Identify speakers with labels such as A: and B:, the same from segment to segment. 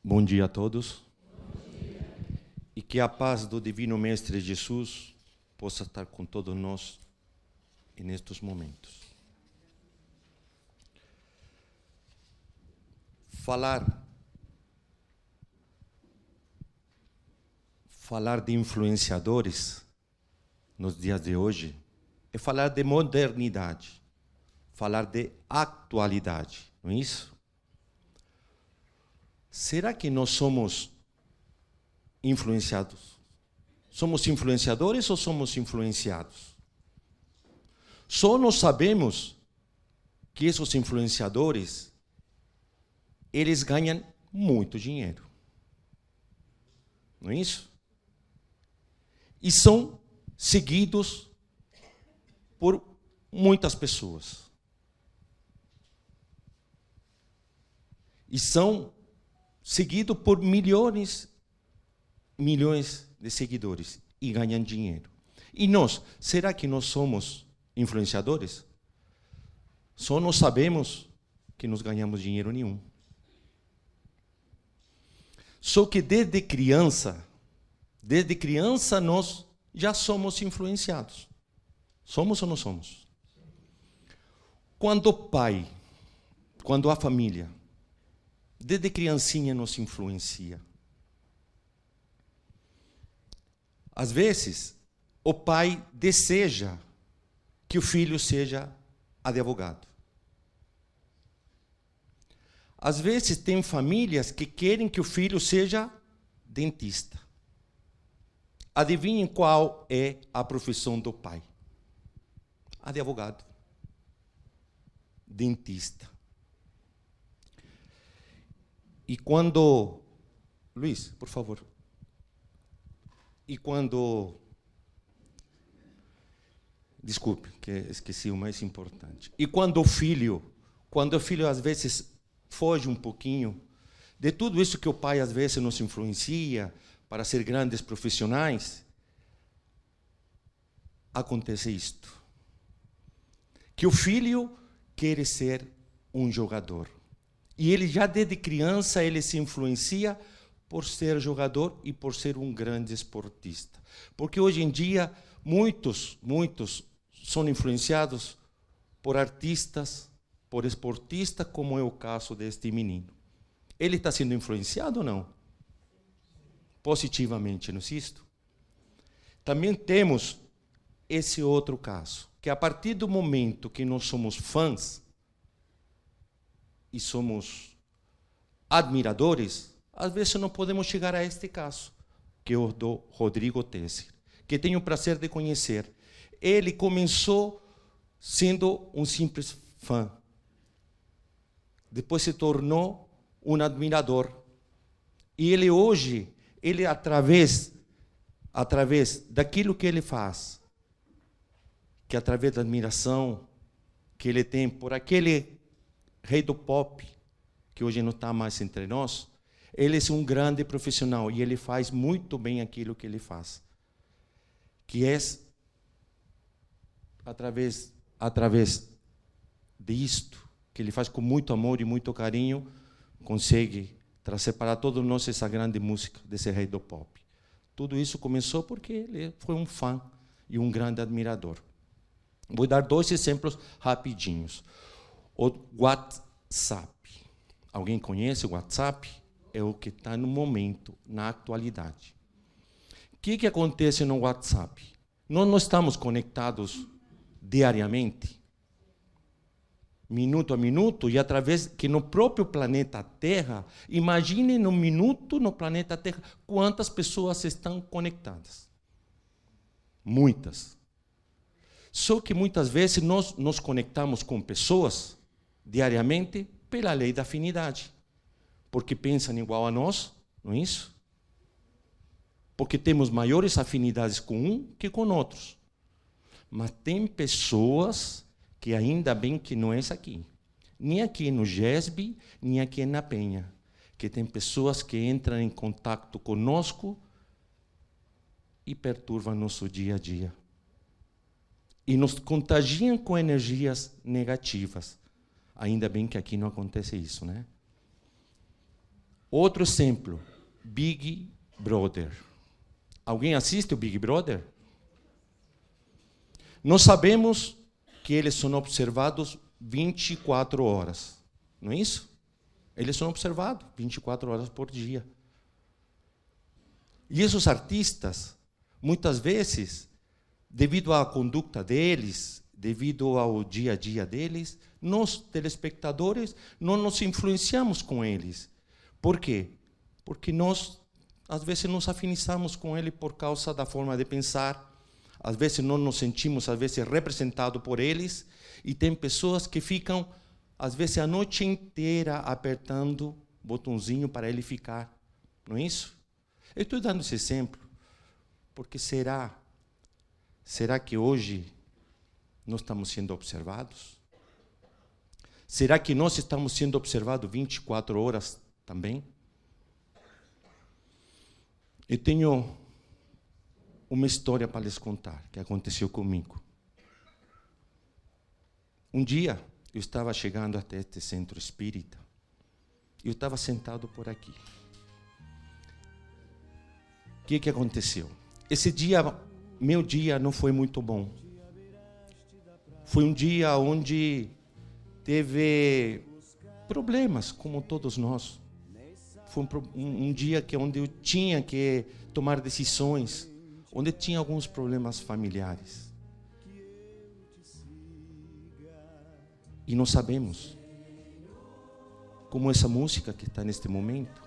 A: Bom dia a todos. E que a paz do Divino Mestre Jesus possa estar com todos nós nestes momentos. Falar de influenciadores nos dias de hoje é falar de modernidade, falar de atualidade, não é isso? Será que nós somos influenciados? Somos influenciadores ou somos influenciados? Só nós sabemos que esses influenciadores, eles ganham muito dinheiro. Não é isso? E são seguidos por muitas pessoas. E são seguidos por milhões de seguidores e ganham dinheiro. E nós, será que nós somos influenciadores? Só nós sabemos que nós ganhamos dinheiro nenhum. Só que desde criança nós já somos influenciados. Somos ou não somos? Quando o pai, quando a família, desde criancinha nos influencia. Às vezes, o pai deseja que o filho seja advogado. Às vezes, tem famílias que querem que o filho seja dentista. Adivinhem qual é a profissão do pai? Advogado. Dentista. E quando... Luiz, por favor. E quando... Desculpe, que esqueci o mais importante. E quando o filho às vezes foge um pouquinho de tudo isso que o pai às vezes nos influencia para ser grandes profissionais, acontece isto. Que o filho quer ser um jogador. E ele já desde criança ele se influencia por ser jogador e por ser um grande esportista. Porque hoje em dia muitos são influenciados por artistas, por esportistas, como é o caso deste menino. Ele está sendo influenciado ou não? Positivamente, não é isto? Também temos esse outro caso, que a partir do momento que nós somos fãs e somos admiradores, às vezes não podemos chegar a este caso, que é o do Rodrigo Tesser, que tenho o prazer de conhecer. Ele começou sendo um simples fã. Depois se tornou um admirador. E ele hoje, através daquilo que ele faz, que através da admiração que ele tem por aquele rei do pop, que hoje não está mais entre nós, ele é um grande profissional e ele faz muito bem aquilo que ele faz. Que é, através disto, que ele faz com muito amor e muito carinho, consegue trazer para todos nós essa grande música desse rei do pop. Tudo isso começou porque ele foi um fã e um grande admirador. Vou dar 2 exemplos rapidinhos. O WhatsApp. Alguém conhece o WhatsApp? É o que está no momento, na atualidade. O que acontece no WhatsApp? Nós não estamos conectados diariamente, minuto a minuto, e através que no próprio planeta Terra, imaginem no minuto no planeta Terra quantas pessoas estão conectadas. Muitas. Só que muitas vezes nós nos conectamos com pessoas diariamente pela lei da afinidade. Porque pensam igual a nós, não é isso? Porque temos maiores afinidades com um que com outros. Mas tem pessoas que ainda bem que não é isso aqui. Nem aqui no GESB, nem aqui na Penha. Que tem pessoas que entram em contato conosco e perturbam nosso dia a dia. E nos contagiam com energias negativas. Ainda bem que aqui não acontece isso, né? Outro exemplo, Big Brother. Alguém assiste o Big Brother? Nós sabemos que eles são observados 24 horas. Não é isso? Eles são observados 24 horas por dia. E esses artistas, muitas vezes, devido à conduta deles, devido ao dia a dia deles, nós, telespectadores, não nos influenciamos com eles. Por quê? Porque nós, às vezes, nos afinizamos com ele por causa da forma de pensar, às vezes não nos sentimos, às vezes, representados por eles, e tem pessoas que ficam, às vezes, a noite inteira apertando o botãozinho para ele ficar. Não é isso? Eu estou dando esse exemplo, porque será que hoje nós estamos sendo observados? Será que nós estamos sendo observados 24 horas também? Eu tenho uma história para lhes contar, que aconteceu comigo. Um dia, eu estava chegando até este centro espírita, e eu estava sentado por aqui. O que aconteceu? Esse dia, meu dia não foi muito bom. Foi um dia onde teve problemas, como todos nós. Foi um dia onde eu tinha que tomar decisões, onde tinha alguns problemas familiares. E nós sabemos como essa música que está neste momento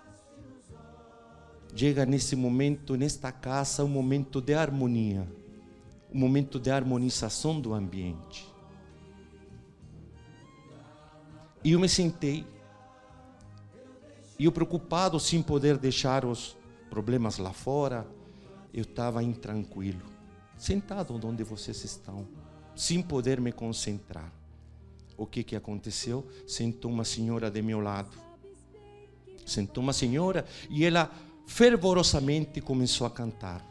A: chega nesse momento, nesta casa, um momento de harmonia, um momento de harmonização do ambiente. E eu me sentei, e eu preocupado, sem poder deixar os problemas lá fora, eu estava intranquilo, sentado onde vocês estão, sem poder me concentrar. O que aconteceu? Sentou uma senhora de meu lado. Sentou uma senhora e ela fervorosamente começou a cantar.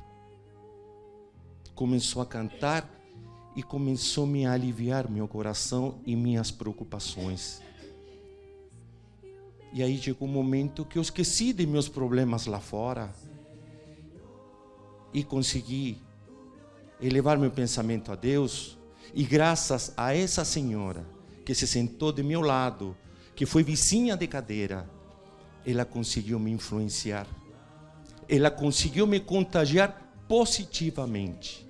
A: Começou a cantar e começou a me aliviar meu coração e minhas preocupações. E aí chegou um momento que eu esqueci de meus problemas lá fora e consegui elevar meu pensamento a Deus. E graças a essa senhora que se sentou de meu lado, que foi vizinha de cadeira, ela conseguiu me influenciar. Ela conseguiu me contagiar positivamente.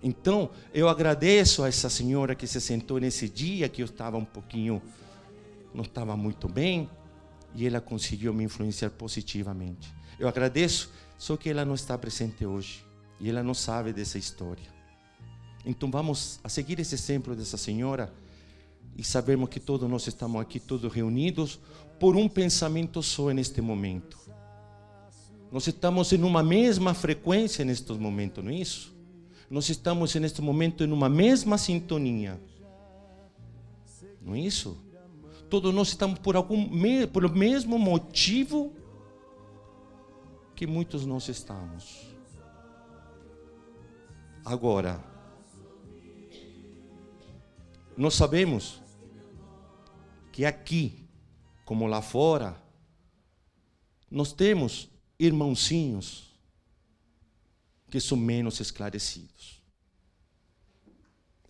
A: Então, eu agradeço a essa senhora que se sentou nesse dia que eu estava não estava muito bem, e ela conseguiu me influenciar positivamente. Eu agradeço, só que ela não está presente hoje, e ela não sabe dessa história. Então, vamos a seguir esse exemplo dessa senhora, e sabemos que todos nós estamos aqui, todos reunidos, por um pensamento só neste momento. Nós estamos em uma mesma frequência nestes momentos, não é isso? Nós estamos neste momento em uma mesma sintonia. Não é isso? Todos nós estamos por o mesmo motivo que muitos nós estamos. Agora, nós sabemos que aqui, como lá fora, nós temos irmãozinhos que são menos esclarecidos.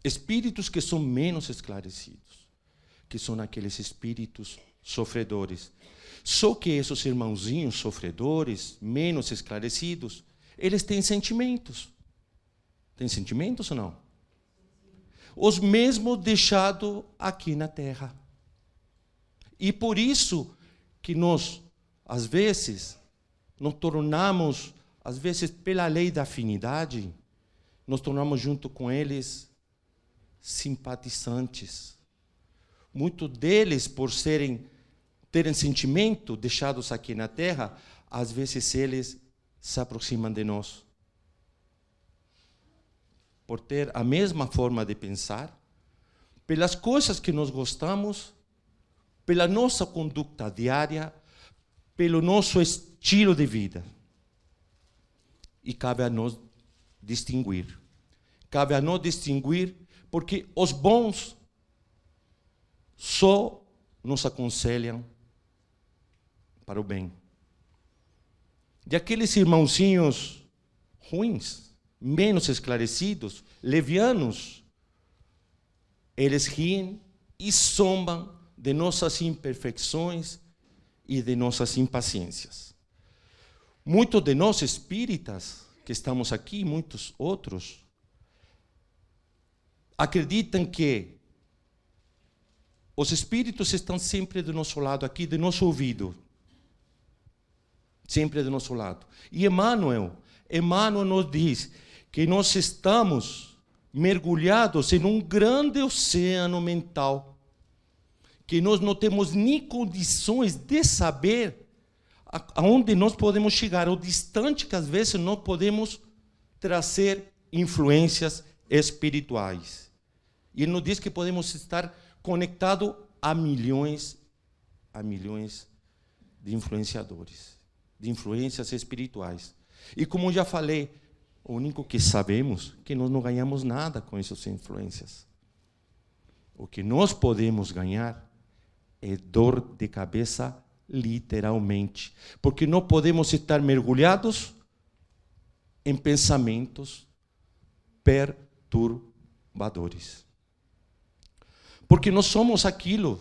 A: Espíritos que são menos esclarecidos, que são aqueles espíritos sofredores. Só que esses irmãozinhos sofredores, menos esclarecidos, eles têm sentimentos. Têm sentimentos ou não? Os mesmos deixados aqui na terra. E por isso que nós, às vezes, nos tornamos, às vezes pela lei da afinidade, nos tornamos junto com eles simpatizantes. Muitos deles, por terem sentimento deixados aqui na terra, às vezes eles se aproximam de nós. Por ter a mesma forma de pensar, pelas coisas que nós gostamos, pela nossa conduta diária, pelo nosso estilo de vida. E cabe a nós distinguir. Cabe a nós distinguir, porque os bons só nos aconselham para o bem. E aqueles irmãozinhos ruins, menos esclarecidos, levianos, eles riem e zombam de nossas imperfeições e de nossas impaciências. Muitos de nós espíritas que estamos aqui, muitos outros, acreditam que os espíritos estão sempre do nosso lado aqui, do nosso ouvido. Sempre do nosso lado. E Emmanuel nos diz que nós estamos mergulhados em um grande oceano mental, que nós não temos nem condições de saber aonde nós podemos chegar, ou distante que às vezes nós podemos trazer influências espirituais. E ele nos diz que podemos estar conectados a milhões de influenciadores, de influências espirituais. E como eu já falei, o único que sabemos é que nós não ganhamos nada com essas influências. O que nós podemos ganhar é dor de cabeça, literalmente. Porque não podemos estar mergulhados em pensamentos perturbadores. Porque nós somos aquilo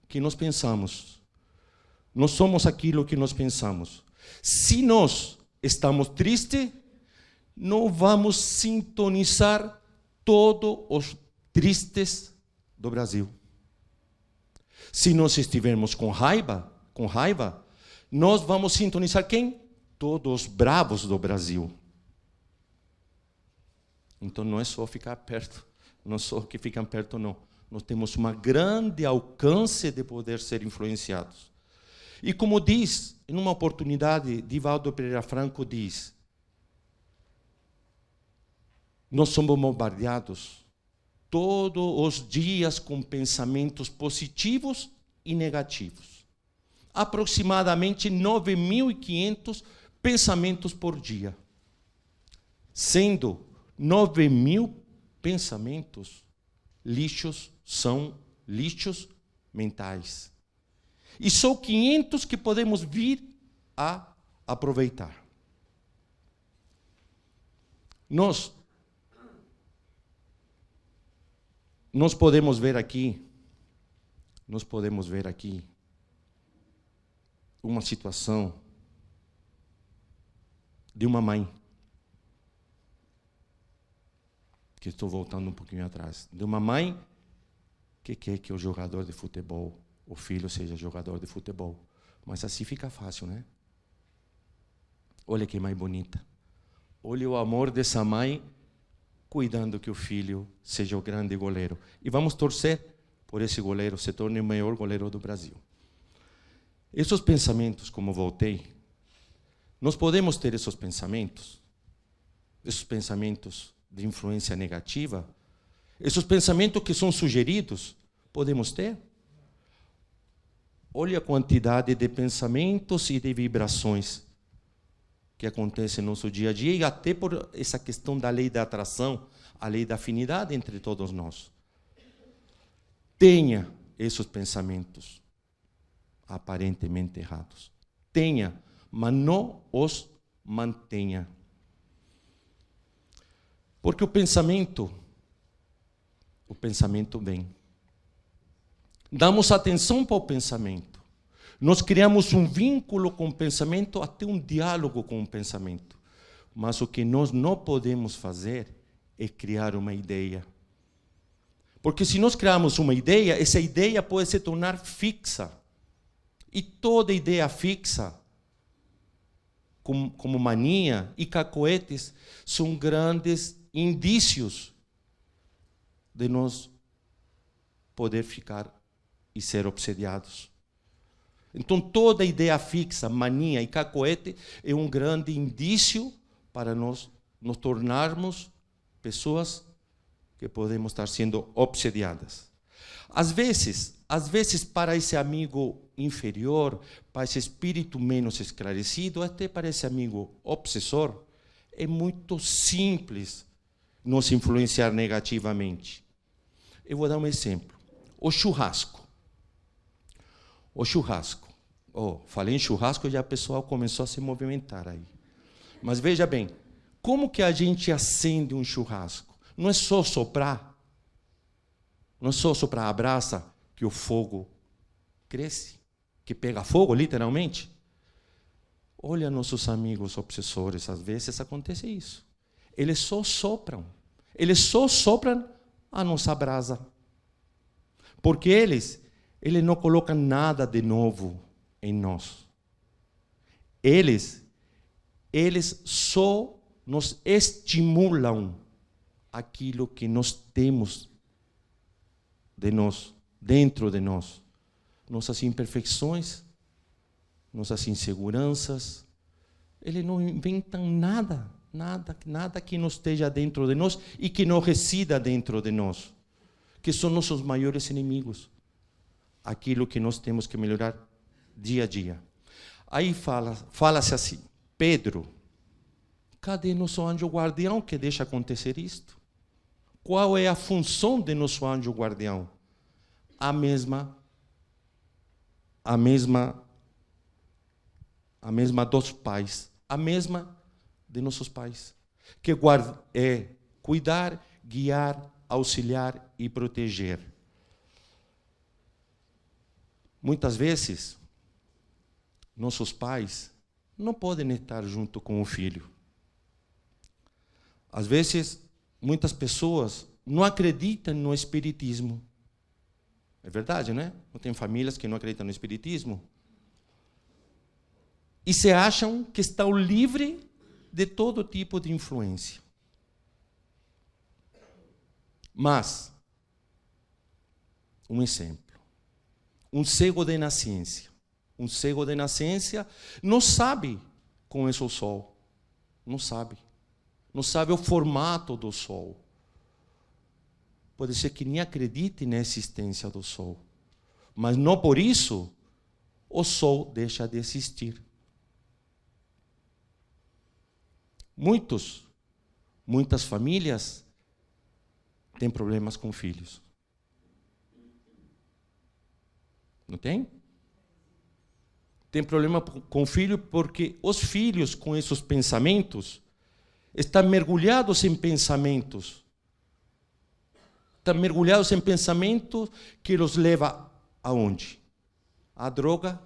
A: que nós pensamos. Nós somos aquilo que nós pensamos. Se nós estamos tristes, não vamos sintonizar todos os tristes do Brasil. Se nós estivermos com raiva, nós vamos sintonizar quem? Todos os bravos do Brasil. Então não é só ficar perto, não é só que ficam perto, não. Nós temos um grande alcance de poder ser influenciados. E como diz, em uma oportunidade, Divaldo Pereira Franco diz, nós somos bombardeados todos os dias com pensamentos positivos e negativos. Aproximadamente 9.500 pensamentos por dia. Sendo 9.000 pensamentos são lixos mentais. E só 500 que podemos vir a aproveitar. Nós podemos ver aqui uma situação de uma mãe, que estou voltando um pouquinho atrás, de uma mãe que quer que o jogador de futebol, o filho seja jogador de futebol. Mas assim fica fácil, né? Olha que mãe bonita. Olha o amor dessa mãe cuidando que o filho seja o grande goleiro. E vamos torcer por esse goleiro se torne o maior goleiro do Brasil. Esses pensamentos, como voltei, nós podemos ter esses pensamentos de influência negativa, esses pensamentos que são sugeridos, podemos ter? Olha a quantidade de pensamentos e de vibrações que acontecem no nosso dia a dia, e até por essa questão da lei da atração, a lei da afinidade entre todos nós. Tenha esses pensamentos aparentemente errados. Tenha, mas não os mantenha. Porque o pensamento vem. Damos atenção para o pensamento. Nós criamos um vínculo com o pensamento, até um diálogo com o pensamento. Mas o que nós não podemos fazer é criar uma ideia. Porque se nós criarmos uma ideia, essa ideia pode se tornar fixa. E toda ideia fixa, como mania e cacoetes, são grandes indícios de nós poder ficar e ser obsediados. Então, toda ideia fixa, mania e cacoete é um grande indício para nós nos tornarmos pessoas que podemos estar sendo obsediadas. Às vezes, para esse amigo inferior, para esse espírito menos esclarecido, até para esse amigo obsessor, é muito simples nos influenciar negativamente. Eu vou dar um exemplo. O churrasco. Oh, falei em churrasco e já o pessoal começou a se movimentar aí. Mas veja bem, como que a gente acende um churrasco? Não é só soprar. Não é só soprar a brasa que o fogo cresce, que pega fogo, literalmente. Olha nossos amigos obsessores, às vezes acontece isso. Eles só sopram. Eles só sopram a nossa brasa. Porque eles não colocam nada de novo em nós. Eles só nos estimulam aquilo que nós temos de nós, dentro de nós. Nossas imperfeições, nossas inseguranças. Eles não inventam nada que não esteja dentro de nós e que não resida dentro de nós, que são nossos maiores inimigos. Aquilo que nós temos que melhorar dia a dia. Aí fala-se assim, Pedro, cadê nosso anjo guardião que deixa acontecer isto? Qual é a função de nosso anjo guardião? A mesma dos pais, a mesma de nossos pais, que é cuidar, guiar, auxiliar e proteger. Muitas vezes, nossos pais não podem estar junto com o filho. Às vezes, muitas pessoas não acreditam no espiritismo. É verdade, não é? Não tem famílias que não acreditam no espiritismo. E se acham que estão livres de todo tipo de influência. Mas, um exemplo. Um cego de nascença. Um cego de nascença não sabe como é o sol. Não sabe. Não sabe o formato do sol. Pode ser que nem acredite na existência do sol. Mas não por isso o sol deixa de existir. Muitas famílias têm problemas com filhos. Não tem? Tem problema com o filho porque os filhos com esses pensamentos estão mergulhados em pensamentos. Estão mergulhados em pensamentos que os leva aonde? A droga,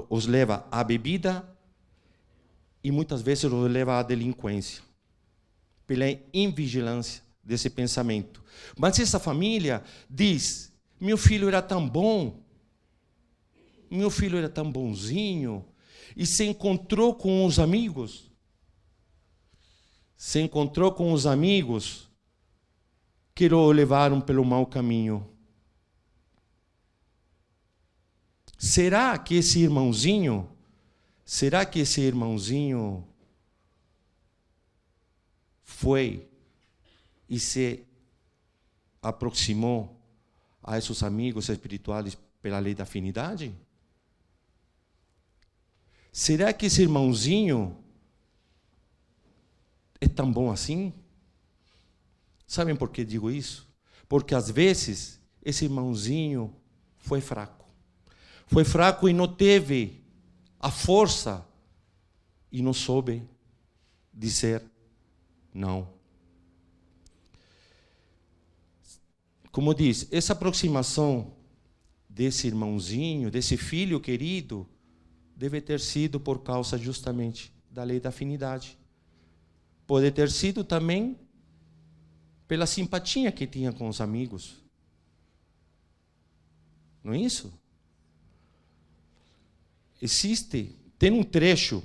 A: os leva à bebida e muitas vezes os leva à delinquência, pela invigilância desse pensamento. Mas essa família diz, meu filho era tão bom, meu filho era tão bonzinho, e se encontrou com os amigos, que o levaram pelo mau caminho. Será que esse irmãozinho foi e se aproximou a esses amigos espirituais pela lei da afinidade? Será que esse irmãozinho é tão bom assim? Sabem por que digo isso? Porque às vezes esse irmãozinho foi fraco. Foi fraco e não teve a força e não soube dizer não. Como diz, essa aproximação desse irmãozinho, desse filho querido, deve ter sido por causa justamente da lei da afinidade. Pode ter sido também pela simpatia que tinha com os amigos. Não é isso? Tem um trecho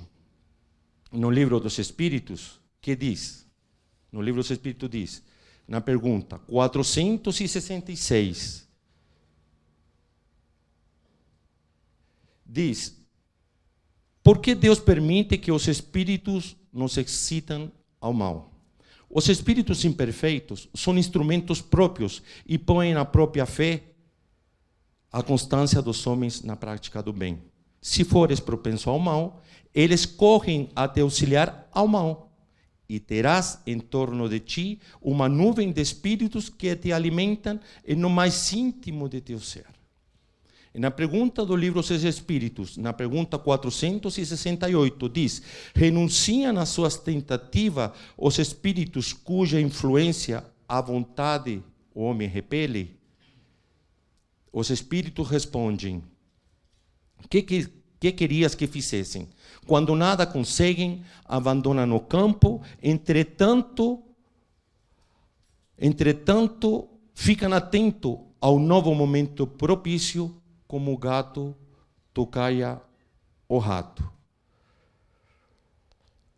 A: no Livro dos Espíritos que diz, no Livro dos Espíritos diz, na pergunta 466, diz, por que Deus permite que os espíritos nos excitam ao mal? Os espíritos imperfeitos são instrumentos próprios e põem na própria fé a constância dos homens na prática do bem. Se fores propenso ao mal, eles correm a te auxiliar ao mal, e terás em torno de ti uma nuvem de espíritos que te alimentam no mais íntimo de teu ser. Na pergunta do livro Os Espíritos, na pergunta 468, diz: renunciam às suas tentativas os espíritos cuja influência à vontade o homem repele? Os espíritos respondem: que querias que fizessem? Quando nada conseguem, abandonam o campo, entretanto, ficam atentos ao novo momento propício, como o gato tocaia o rato.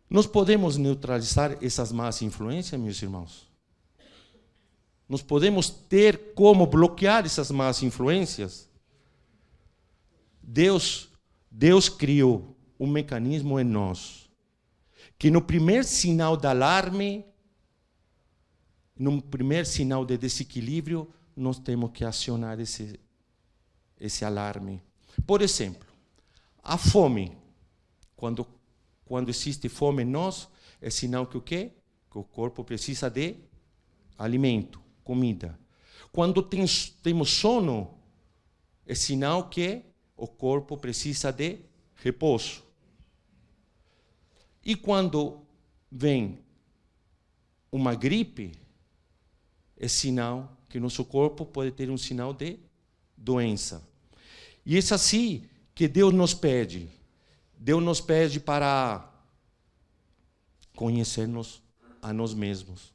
A: Nós podemos neutralizar essas más influências, meus irmãos? Nós podemos ter como bloquear essas más influências? Deus criou um mecanismo em nós, que no primeiro sinal de alarme, no primeiro sinal de desequilíbrio, nós temos que acionar esse alarme. Por exemplo, a fome. Quando existe fome em nós, é sinal que o quê? Que o corpo precisa de alimento, comida. Quando temos sono, é sinal que o corpo precisa de repouso. E quando vem uma gripe, é sinal que nosso corpo pode ter um sinal de doença. E é assim que Deus nos pede. Deus nos pede para conhecermos a nós mesmos.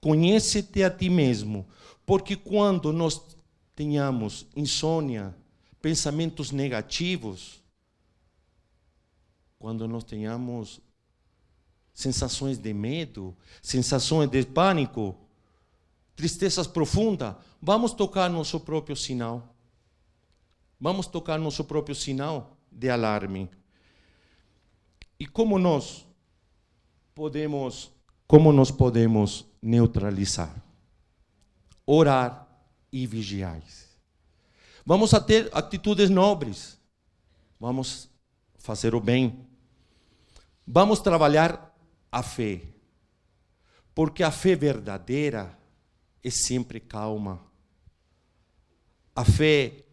A: Conhece-te a ti mesmo, porque quando nós tenhamos insônia, pensamentos negativos, quando nós tenhamos sensações de medo, sensações de pânico, tristezas profundas, vamos tocar nosso próprio sinal. Vamos tocar nosso próprio sinal de alarme. E como nós podemos neutralizar? Orar e vigiar. Vamos a ter atitudes nobres. Vamos fazer o bem. Vamos trabalhar a fé. Porque a fé verdadeira é sempre calma. A fé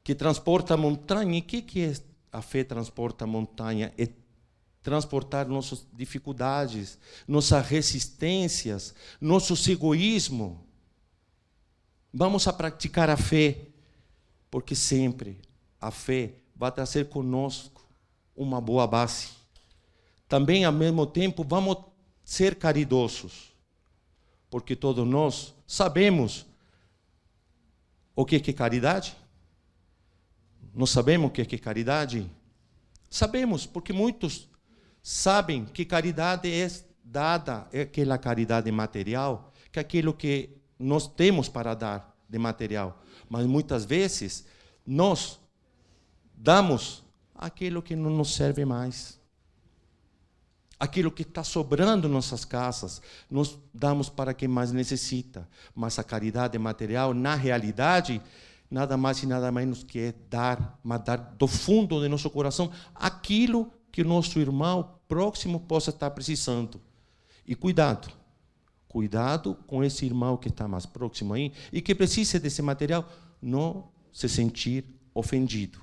A: que transporta a montanha. E o que é a fé transporta a montanha? É transportar nossas dificuldades, nossas resistências, nossos egoísmos. Vamos a praticar a fé, porque sempre a fé vai trazer conosco uma boa base. Também, ao mesmo tempo, vamos ser caridosos, porque todos nós sabemos o que é caridade. Nós sabemos o que é caridade? Sabemos, porque muitos sabem que caridade é dada, é aquela caridade material, que é aquilo que nós temos para dar de material. Mas muitas vezes nós damos aquilo que não nos serve mais. Aquilo que está sobrando em nossas casas, nós damos para quem mais necessita. Mas a caridade material, na realidade, nada mais e nada menos que é dar, mas dar do fundo de nosso coração aquilo que o nosso irmão próximo possa estar precisando. E cuidado com esse irmão que está mais próximo aí e que precisa desse material, não se sentir ofendido.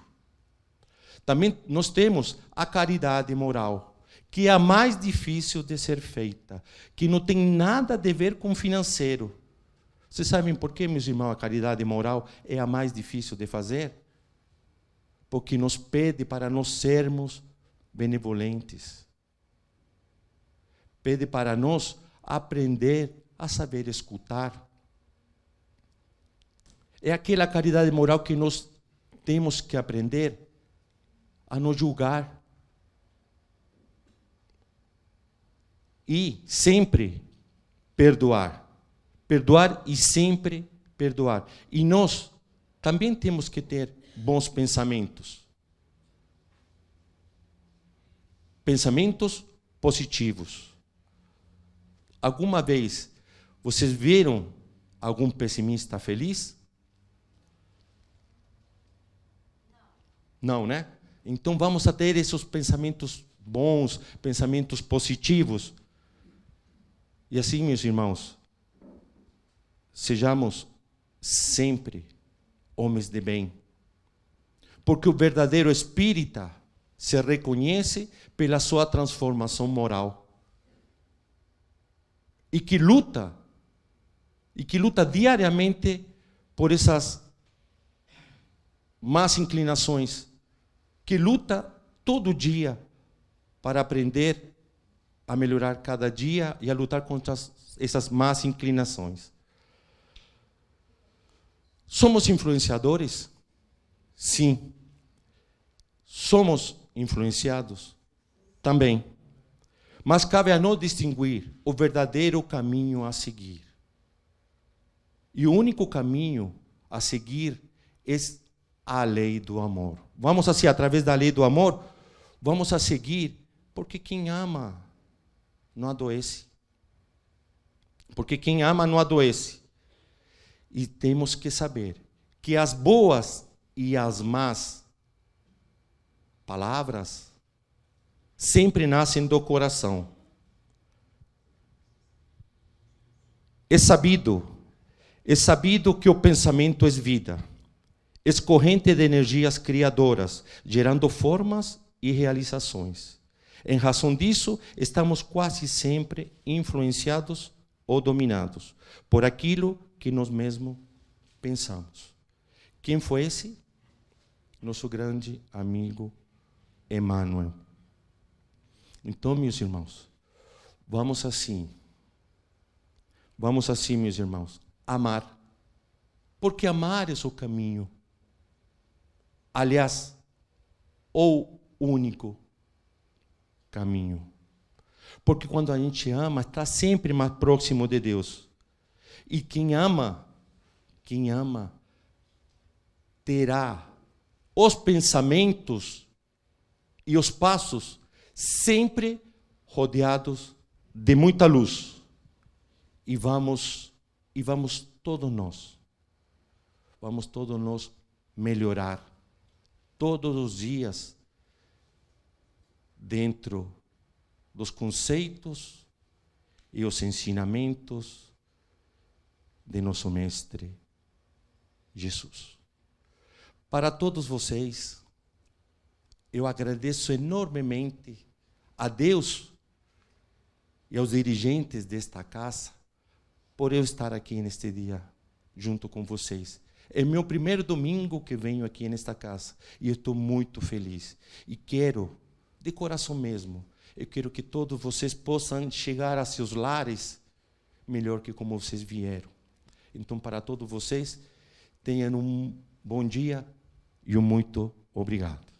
A: Também nós temos a caridade moral, que é a mais difícil de ser feita, que não tem nada a ver com financeiro. Vocês sabem por que, meus irmãos, a caridade moral é a mais difícil de fazer? Porque nos pede para nós sermos benevolentes. Pede para nós aprender a saber escutar. É aquela caridade moral que nós temos que aprender a não julgar. E sempre perdoar. Perdoar e sempre perdoar. E nós também temos que ter bons pensamentos. Pensamentos positivos. Alguma vez vocês viram algum pessimista feliz? Não, né? Então vamos a ter esses pensamentos bons, pensamentos positivos. E assim, meus irmãos, sejamos sempre homens de bem. Porque o verdadeiro espírita se reconhece pela sua transformação moral. E que luta diariamente por essas más inclinações, que luta todo dia para aprender a melhorar cada dia e a lutar contra essas más inclinações. Somos influenciadores? Sim. Somos influenciados? Também. Mas cabe a nós distinguir o verdadeiro caminho a seguir. E o único caminho a seguir é a lei do amor. Vamos assim, através da lei do amor, vamos a seguir, porque quem ama não adoece. Porque quem ama não adoece. E temos que saber que as boas e as más palavras sempre nascem do coração. É sabido que o pensamento é vida, é corrente de energias criadoras, gerando formas e realizações. Em razão disso, estamos quase sempre influenciados ou dominados por aquilo que nós mesmos pensamos. Quem foi esse? Nosso grande amigo Emmanuel. Então, meus irmãos, vamos assim, meus irmãos, amar. Porque amar é o caminho. Aliás, o único caminho. Porque quando a gente ama, está sempre mais próximo de Deus. E quem ama, terá os pensamentos e os passos sempre rodeados de muita luz. E vamos todos nós melhorar todos os dias dentro dos conceitos e os ensinamentos de nosso Mestre Jesus. Para todos vocês, eu agradeço enormemente a Deus e aos dirigentes desta casa por eu estar aqui neste dia junto com vocês. É meu primeiro domingo que venho aqui nesta casa e eu estou muito feliz. E quero, de coração mesmo, eu quero que todos vocês possam chegar a seus lares melhor que como vocês vieram. Então, para todos vocês, tenham um bom dia e um muito obrigado.